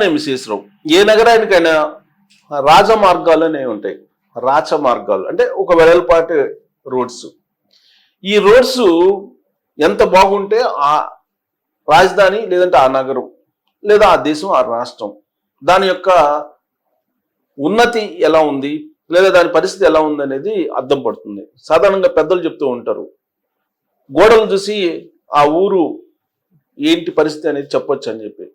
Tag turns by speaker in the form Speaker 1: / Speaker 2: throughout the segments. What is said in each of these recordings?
Speaker 1: నెమిసేసరావు. ఏ నగరానికైనా రాజమార్గాలు అనేవి ఉంటాయి. రాచమార్గాలు అంటే ఒక వెడల్పాటి రోడ్స్. ఈ రోడ్స్ ఎంత బాగుంటే ఆ రాజధాని లేదంటే ఆ నగరం లేదా ఆ దేశం ఆ రాష్ట్రం దాని యొక్క ఉన్నతి ఎలా ఉంది లేదా దాని పరిస్థితి ఎలా ఉంది అనేది అర్థం పడుతుంది. సాధారణంగా పెద్దలు చెప్తూ ఉంటారు, గోడలు చూసి ఆ ఊరు ఏంటి పరిస్థితి అనేది చెప్పొచ్చు అని చెప్పి.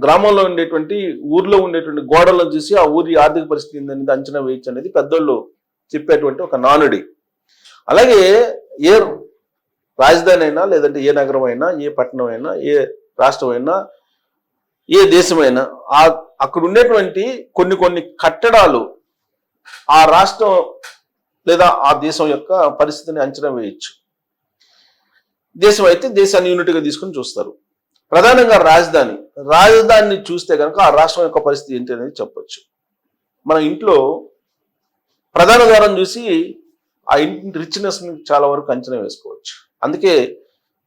Speaker 1: గ్రామంలో ఉండేటువంటి ఊర్లో ఉండేటువంటి గోడలను చూసి ఆ ఊరి ఆర్థిక పరిస్థితి ఏందనేది అంచనా వేయచ్చు అనేది పెద్దోళ్ళు చెప్పేటువంటి ఒక నానుడి. అలాగే ఏ రాజధాని అయినా లేదంటే ఏ నగరం అయినా ఏ పట్టణం అయినా ఏ రాష్ట్రం అయినా ఏ దేశమైనా అక్కడ ఉండేటువంటి కొన్ని కట్టడాలు ఆ రాష్ట్రం లేదా ఆ దేశం యొక్క పరిస్థితిని అంచనా వేయచ్చు. దేశం అయితే దేశాన్ని యూనిట్గా తీసుకుని చూస్తారు. ప్రధానంగా రాజధానిని చూస్తే కనుక ఆ రాష్ట్రం యొక్క పరిస్థితి ఏంటి అనేది చెప్పొచ్చు. మన ఇంట్లో ప్రధాన ద్వారం చూసి ఆ ఇంటి రిచ్నెస్ని చాలా వరకు అంచనా వేసుకోవచ్చు. అందుకే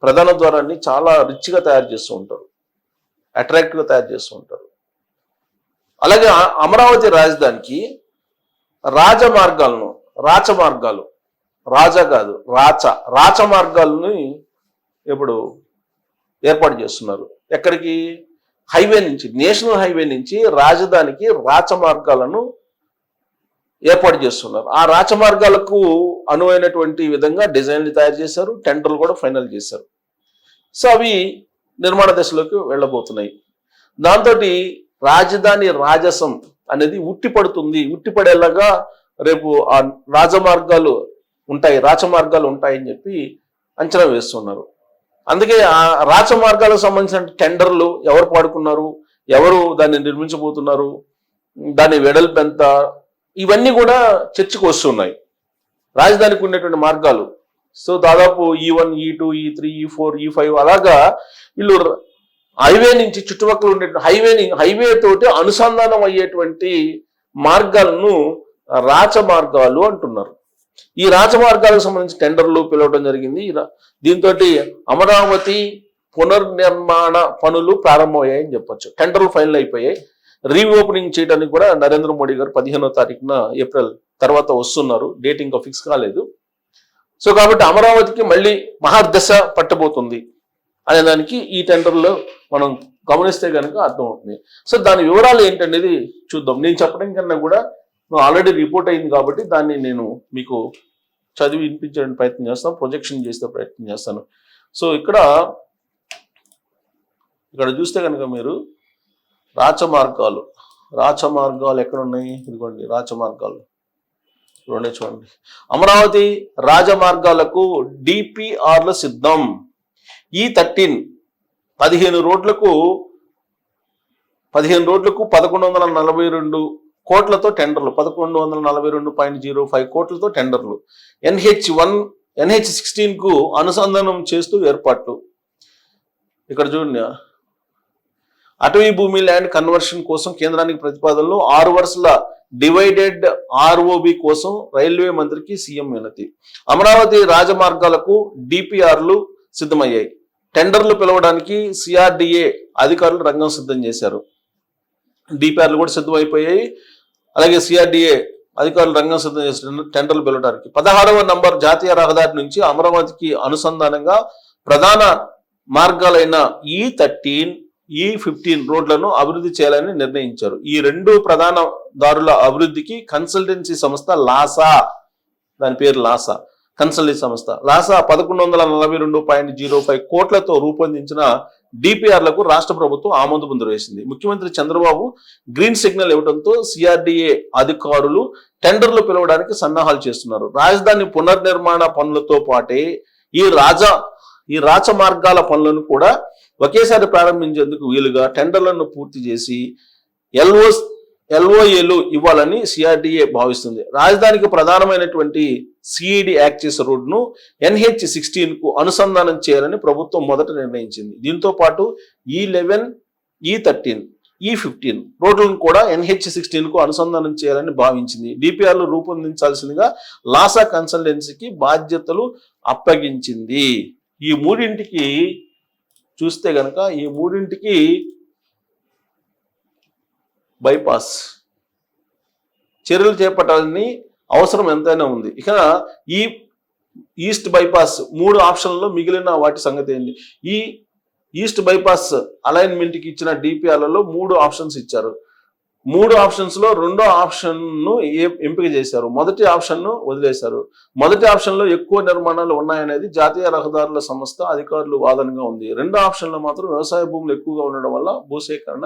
Speaker 1: ప్రధాన ద్వారాన్ని చాలా రిచ్గా తయారు చేస్తూ ఉంటారు, అట్రాక్టివ్గా తయారు చేస్తూ ఉంటారు. అలాగే అమరావతి రాజధానికి రాచమార్గాలు రాజా కాదు రాచమార్గాలని ఇప్పుడు ఏర్పాటు చేస్తున్నారు. ఎక్కడికి? హైవే నుంచి, నేషనల్ హైవే నుంచి రాజధానికి రాచమార్గాలను ఏర్పాటు చేస్తున్నారు. ఆ రాచమార్గాలకు అనువైనటువంటి విధంగా డిజైన్లు తయారు చేశారు, టెండర్లు కూడా ఫైనల్ చేశారు. సో అవి నిర్మాణ దశలోకి వెళ్ళబోతున్నాయి. దాంతో రాజధాని రాజసం అనేది ఉట్టిపడేలాగా రేపు ఆ రాచమార్గాలు ఉంటాయని చెప్పి అంచనా వేస్తున్నారు. అందుకే ఆ రాచమార్గాలకు సంబంధించిన టెండర్లు ఎవరు పాడుకున్నారు, ఎవరు దాన్ని నిర్మించబోతున్నారు, దాని వెడల్పు ఎంత, ఇవన్నీ కూడా చర్చకు వస్తున్నాయి. రాజధానికి ఉండేటువంటి మార్గాలు సో దాదాపు E1, E2, E3, E4, E5 అలాగా వీళ్ళు హైవే నుంచి చుట్టుపక్కల ఉండే హైవే తోటి అనుసంధానం అయ్యేటువంటి మార్గాలను రాచమార్గాలు అంటున్నారు. ఈ రాచమార్గాలకు సంబంధించి టెండర్లు పిలవడం జరిగింది. దీంతో అమరావతి పునర్నిర్మాణ పనులు ప్రారంభమయ్యాయని చెప్పొచ్చు. టెండర్లు ఫైనల్ అయిపోయాయి. రీఓపెనింగ్ చేయడానికి కూడా నరేంద్ర మోడీ గారు 15వ తారీఖున ఏప్రిల్ తర్వాత వస్తున్నారు. డేట్ ఇంకా ఫిక్స్ కాలేదు. సో కాబట్టి అమరావతికి మళ్ళీ మహాదశ పట్టబోతుంది అనే దానికి ఈ టెండర్లో మనం గమనిస్తే కనుక అర్థమవుతుంది. సో దాని వివరాలు ఏంటనేది చూద్దాం. నేను చెప్పడం కన్నా కూడా ఆల్రెడీ రిపోర్ట్ అయింది కాబట్టి దాన్ని నేను మీకు చదివి వినిపించడానికి ప్రయత్నం చేస్తాను, ప్రొజెక్షన్ చేసే ప్రయత్నం చేస్తాను. సో ఇక్కడ చూస్తే కనుక మీరు రాచమార్గాలు ఎక్కడ ఉన్నాయి? ఇదిగోండి రాచమార్గాలు చూడండి. అమరావతి రాజమార్గాలకు డిపిఆర్లు సిద్ధం. E13 15 రోడ్లకు 1142 కోట్లతో టెండర్లు, 1142.05 కోట్లతో టెండర్లు. NH16కు అనుసంధానం చేస్తూ ఏర్పాట్లు. ఇక్కడ చూడండి, అటవీ భూమి ల్యాండ్ కన్వర్షన్ కోసం కేంద్రానికి ప్రతిపాదనలు, 6 వరుసల డివైడెడ్ ROB కోసం రైల్వే మంత్రికి సీఎం వినతి. అమరావతి రాజమార్గాలకు డిపిఆర్లు సిద్ధమయ్యాయి. టెండర్లు పిలవడానికి CRDA అధికారులు రంగం సిద్ధం చేశారు. డిపిఆర్లు కూడా సిద్ధమైపోయాయి. అలాగే CRDA అధికారులు రంగం సిద్ధం చేసిన టెండర్లు పిలవడానికి 16వ నంబర్ జాతీయ రహదారి నుంచి అమరావతికి అనుసంధానంగా ప్రధాన మార్గాలైన E13, E15 రోడ్లను అభివృద్ధి చేయాలని నిర్ణయించారు. ఈ 2 ప్రధాన దారుల అభివృద్ధికి కన్సల్టెన్సీ సంస్థ లాసా, దాని పేరు లాసా కన్సల్టెన్సీ సంస్థ, లాసా 1142.05 కోట్లతో రూపొందించిన డిపిఆర్లకు రాష్ట్ర ప్రభుత్వం ఆమోద ముద్ర వేసింది. ముఖ్యమంత్రి చంద్రబాబు గ్రీన్ సిగ్నల్ ఇవ్వడంతో CRDA అధికారులు టెండర్లు పిలవడానికి సన్నాహాలు చేస్తున్నారు. రాజధాని పునర్నిర్మాణ పనులతో పాటే ఈ రాచమార్గాల పనులను కూడా ఒకేసారి ప్రారంభించేందుకు వీలుగా టెండర్లను పూర్తి చేసి LOAలు ఇవ్వాలని CRDA భావిస్తుంది. రాజధానికి ప్రధానమైనటువంటి CED యాక్సెస్ రోడ్ను NH16కు అనుసంధానం చేయాలని ప్రభుత్వం మొదట నిర్ణయించింది. దీంతో పాటు E11, E13, E15 రోడ్లను కూడా NH16కు అనుసంధానం చేయాలని భావించింది. డిపిఆర్లు రూపొందించాల్సిందిగా లాసా కన్సల్టెన్సీకి బాధ్యతలు అప్పగించింది. ఈ మూడింటికి చూస్తే గనక ఈ మూడింటికి బైపాస్ చర్యలు చేపట్టాలని అవసరం ఎంతైనా ఉంది. ఇక ఈ ఈస్ట్ బైపాస్ 3 ఆప్షన్లలో మిగిలిన వాటి సంగతి ఏంటి? ఈ ఈస్ట్ బైపాస్ అలైన్మెంట్కి ఇచ్చిన డిపిఆర్లలో 3 ఆప్షన్స్ ఇచ్చారు. 3 ఆప్షన్స్లో రెండో ఆప్షన్ను ఎంపిక చేశారు, మొదటి ఆప్షన్ను వదిలేశారు. మొదటి ఆప్షన్లో ఎక్కువ నిర్మాణాలు ఉన్నాయనేది జాతీయ రహదారుల సంస్థ అధికారులు వాదనగా ఉంది. రెండో ఆప్షన్లో మాత్రం వ్యవసాయ భూములు ఎక్కువగా ఉండడం వల్ల భూసేకరణ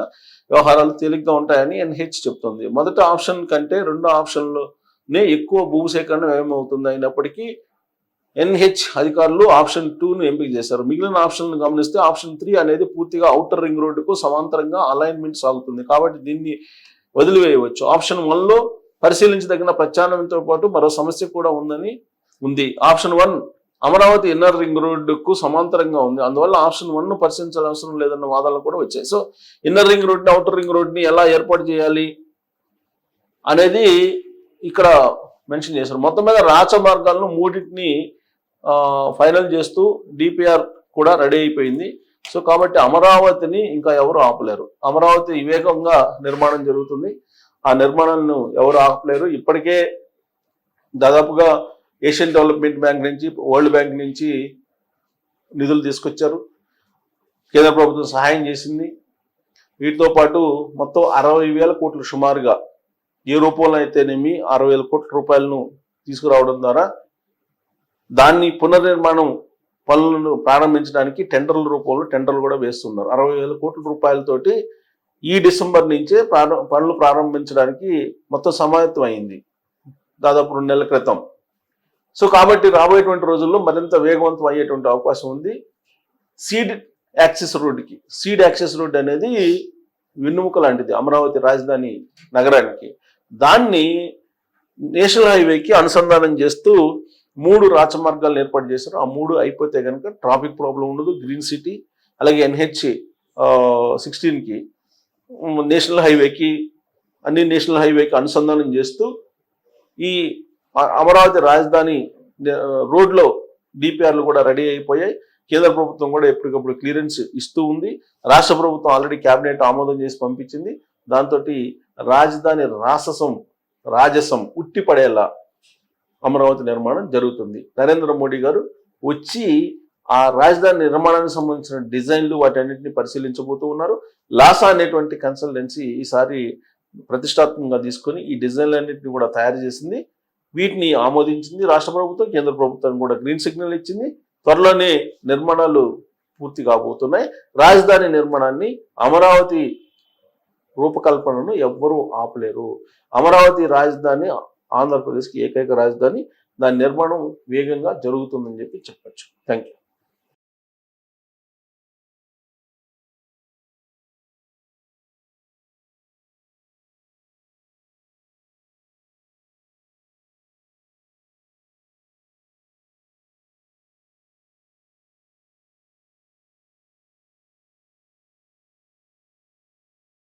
Speaker 1: వ్యవహారాలు తేలిగ్గా ఉంటాయని ఎన్హెచ్ చెప్తుంది. మొదటి ఆప్షన్ కంటే రెండో ఆప్షన్లోనే ఎక్కువ భూసేకరణ వ్యయమవుతుంది. అయినప్పటికీ ఎన్హెచ్ అధికారులు ఆప్షన్ 2ను ఎంపిక చేశారు. మిగిలిన ఆప్షన్లను గమనిస్తే ఆప్షన్ 3 అనేది పూర్తిగా ఔటర్ రింగ్ రోడ్డుకు సమాంతరంగా అలైన్మెంట్ సాగుతుంది కాబట్టి దీన్ని వదిలివేయవచ్చు. ఆప్షన్ 1లో పరిశీలించదగిన ప్రత్యామ్నాయంతో పాటు మరో సమస్య కూడా ఉంది. ఆప్షన్ 1 అమరావతి ఇన్నర్ రింగ్ రోడ్డుకు సమాంతరంగా ఉంది, అందువల్ల ఆప్షన్ 1ను పరిశీలించాల్సిన అవసరం లేదన్న వాదనలు కూడా వచ్చాయి. సో ఇన్నర్ రింగ్ రోడ్ని ఔటర్ రింగ్ రోడ్ని ఎలా ఏర్పాటు చేయాలి అనేది ఇక్కడ మెన్షన్ చేశారు. మొత్తం మీద రాచ మార్గాలను 3టిని ఫైనల్ చేస్తూ డిపిఆర్ కూడా రెడీ అయిపోయింది. సో కాబట్టి అమరావతిని ఇంకా ఎవరు ఆపలేరు. అమరావతి వేగంగా నిర్మాణం జరుగుతుంది, ఆ నిర్మాణాలను ఎవరు ఆపలేరు. ఇప్పటికే దాదాపుగా ఏషియన్ డెవలప్మెంట్ బ్యాంక్ నుంచి, వరల్డ్ బ్యాంక్ నుంచి నిధులు తీసుకొచ్చారు, కేంద్ర ప్రభుత్వం సహాయం చేసింది. వీటితో పాటు మొత్తం 60,000 కోట్లు సుమారుగా ఏ రూపంలో అయితేనేమి 60,000 కోట్ల రూపాయలను తీసుకురావడం ద్వారా దాన్ని పునర్నిర్మాణం పనులను ప్రారంభించడానికి టెండర్ల రూపంలో టెండర్లు కూడా వేస్తున్నారు. 60,000 కోట్ల రూపాయలతోటి ఈ డిసెంబర్ నుంచే పనులు ప్రారంభించడానికి మొత్తం సమాయత్తం అయింది దాదాపు 2 నెలల క్రితం. సో కాబట్టి రాబోయేటువంటి రోజుల్లో మరింత వేగవంతం అయ్యేటువంటి అవకాశం ఉంది. సీడ్ యాక్సెస్ రోడ్ అనేది వెన్నెముక లాంటిది అమరావతి రాజధాని నగరానికి. దాన్ని నేషనల్ హైవేకి అనుసంధానం చేస్తూ 3 రాచమార్గాలను ఏర్పాటు చేశారు. ఆ 3 అయిపోతే కనుక ట్రాఫిక్ ప్రాబ్లం ఉండదు. గ్రీన్ సిటీ అలాగే NH 16కి నేషనల్ హైవేకి అనుసంధానం చేస్తూ ఈ అమరావతి రాజధాని రోడ్లో డిపిఆర్లు కూడా రెడీ అయిపోయాయి. కేంద్ర ప్రభుత్వం కూడా ఎప్పటికప్పుడు క్లియరెన్స్ ఇస్తూ ఉంది. రాష్ట్ర ప్రభుత్వం ఆల్రెడీ కేబినెట్ ఆమోదం చేసి పంపించింది. దాంతో రాజధాని రాజసం ఉట్టిపడేలా అమరావతి నిర్మాణం జరుగుతుంది. నరేంద్ర మోడీ గారు వచ్చి ఆ రాజధాని నిర్మాణానికి సంబంధించిన డిజైన్లు వాటన్నిటిని పరిశీలించబోతూ ఉన్నారు. లాసా అనేటువంటి కన్సల్టెన్సీ ఈసారి ప్రతిష్టాత్మకంగా తీసుకొని ఈ డిజైన్లన్నింటినీ కూడా తయారు చేసింది. వీటిని ఆమోదించింది రాష్ట్ర ప్రభుత్వం, కేంద్ర ప్రభుత్వం కూడా గ్రీన్ సిగ్నల్ ఇచ్చింది. త్వరలోనే నిర్మాణాలు పూర్తి కాబోతున్నాయి. రాజధాని నిర్మాణాన్ని, అమరావతి రూపకల్పనను ఎవ్వరూ ఆపలేరు. అమరావతి రాజధాని ఆంధ్రప్రదేశ్కి ఏకైక రాజధాని, దాని నిర్మాణం వేగంగా జరుగుతుందని చెప్పి చెప్పచ్చు. Thank you.